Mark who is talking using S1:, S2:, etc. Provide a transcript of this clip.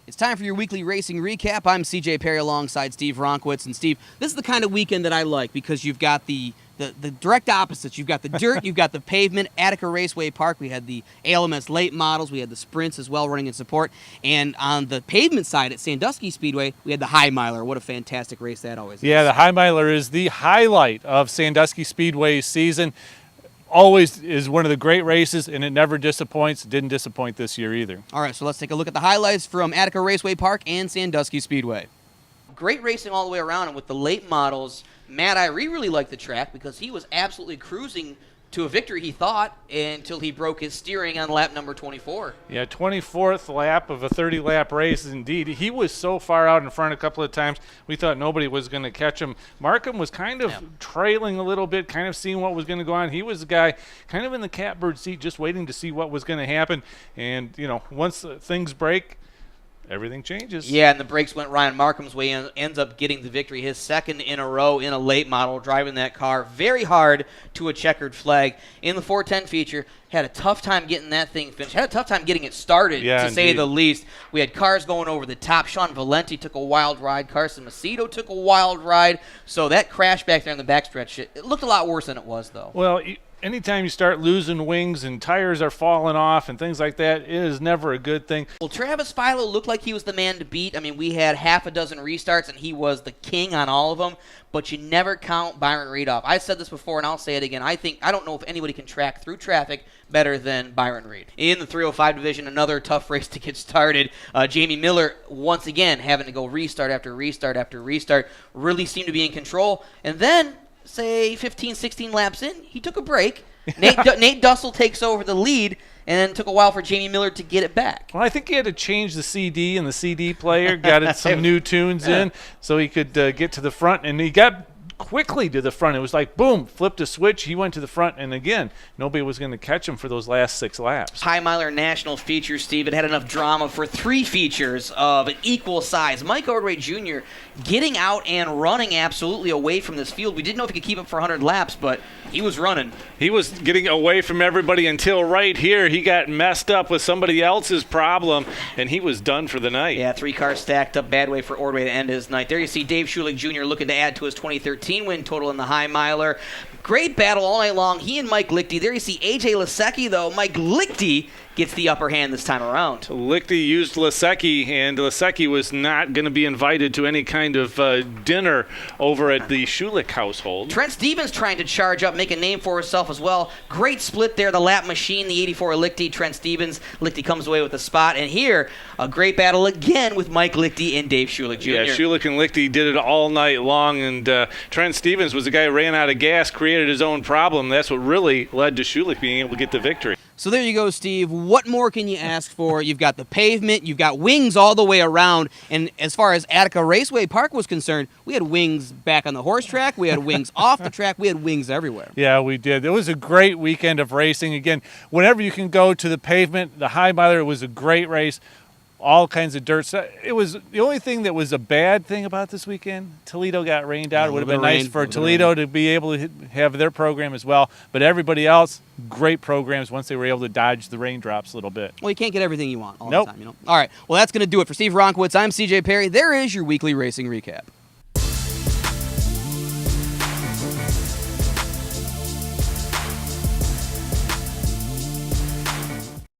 S1: It's time for your weekly racing recap. I'm CJ Perry alongside Steve Ronkwitz. And Steve, this is the kind of weekend that I like because you've got the direct opposites. You've got the dirt, you've got the pavement. Attica Raceway Park, we had the ALMS late models, we had the sprints as well running in support. And on the pavement side at Sandusky Speedway, we had the High Miler. What a fantastic race that always is.
S2: Yeah, the High Miler is the highlight of Sandusky Speedway's season. Always is one of the great races, and it never disappoints. Didn't disappoint this year either.
S1: All right, so let's take a look at the highlights from Attica Raceway Park and Sandusky Speedway. Great racing all the way around, and with the late models, Matt Iree really liked the track because he was absolutely cruising to a victory, he thought, until he broke his steering on lap number 24.
S2: Yeah, 24th lap of a 30-lap race. Indeed, he was so far out in front a couple of times, we thought nobody was going to catch him. Markham was kind of trailing a little bit, kind of seeing what was going to go on. He was the guy kind of in the catbird seat, just waiting to see what was going to happen. And, you know, once things break, everything changes.
S1: Yeah, and the brakes went Ryan Markham's way and ends up getting the victory, his second in a row in a late model, driving that car very hard to a checkered flag. In the 410 feature, had a tough time getting that thing finished. Had a tough time getting it started, to say the least. We had cars going over the top. Sean Valenti took a wild ride. Carson Macedo took a wild ride. So that crash back there in the backstretch, it looked a lot worse than it was, though.
S2: Well, anytime you start losing wings and tires are falling off and things like that, it is never a good thing.
S1: Well, Travis Philo looked like he was the man to beat. I mean, we had half a dozen restarts, and he was the king on all of them. But you never count Byron Reed off. I said this before, and I'll say it again. I don't know if anybody can track through traffic better than Byron Reed. In the 305 division, another tough race to get started. Jamie Miller, once again, having to go restart after restart after restart, really seemed to be in control. And then, say 15, 16 laps in, he took a break. Nate Dussel takes over the lead, and then took a while for Jamie Miller to get it back.
S2: Well, I think he had to change the CD in the CD player, got it some new tunes in so he could get to the front, and he got quickly to the front. It was like, boom, flipped a switch, he went to the front, and again, nobody was going to catch him for those last 6 laps.
S1: High Miler National feature, Steve. It had enough drama for 3 features of an equal size. Mike Ordway Jr. getting out and running absolutely away from this field. We didn't know if he could keep up for 100 laps, but he was running.
S2: He was getting away from everybody until right here he got messed up with somebody else's problem, and he was done for the night.
S1: Yeah, 3 cars stacked up. Bad way for Ordway to end his night. There you see Dave Schulich Jr. looking to add to his 2013 win total in the High Miler. Great battle all night long. He and Mike Lichty. There you see AJ Lasecki, though. Mike Lichty gets the upper hand this time around.
S2: Lichty used Lasecki, and Lasecki was not going to be invited to any kind of dinner over at the Schulich household.
S1: Trent Stevens trying to charge up, make a name for herself as well. Great split there, the lap machine, the 84 Lichty, Trent Stevens. Lichty comes away with the spot, and here, a great battle again with Mike Lichty and Dave Schulich Jr.
S2: Yeah, Schulich and Lichty did it all night long, and Trent Stevens was the guy who ran out of gas, created his own problem. That's what really led to Schulich being able to get the victory.
S1: So there you go, Steve. What more can you ask for? You've got the pavement, you've got wings all the way around, and as far as Attica Raceway Park was concerned, we had wings back on the horse track, we had wings off the track, we had wings everywhere.
S2: Yeah, we did. It was a great weekend of racing. Again, whenever you can go to the pavement, the High Miler was a great race. All kinds of dirt. So it was the only thing that was a bad thing about this weekend. Toledo got rained out. It would have been nice for Toledo to be able to have their program as well. But everybody else, great programs once they were able to dodge the raindrops a little bit.
S1: Well, you can't get everything you want all the time, you know. All right. Well, that's going to do it for Steve Ronkwitz. I'm CJ Perry. There is your weekly racing recap.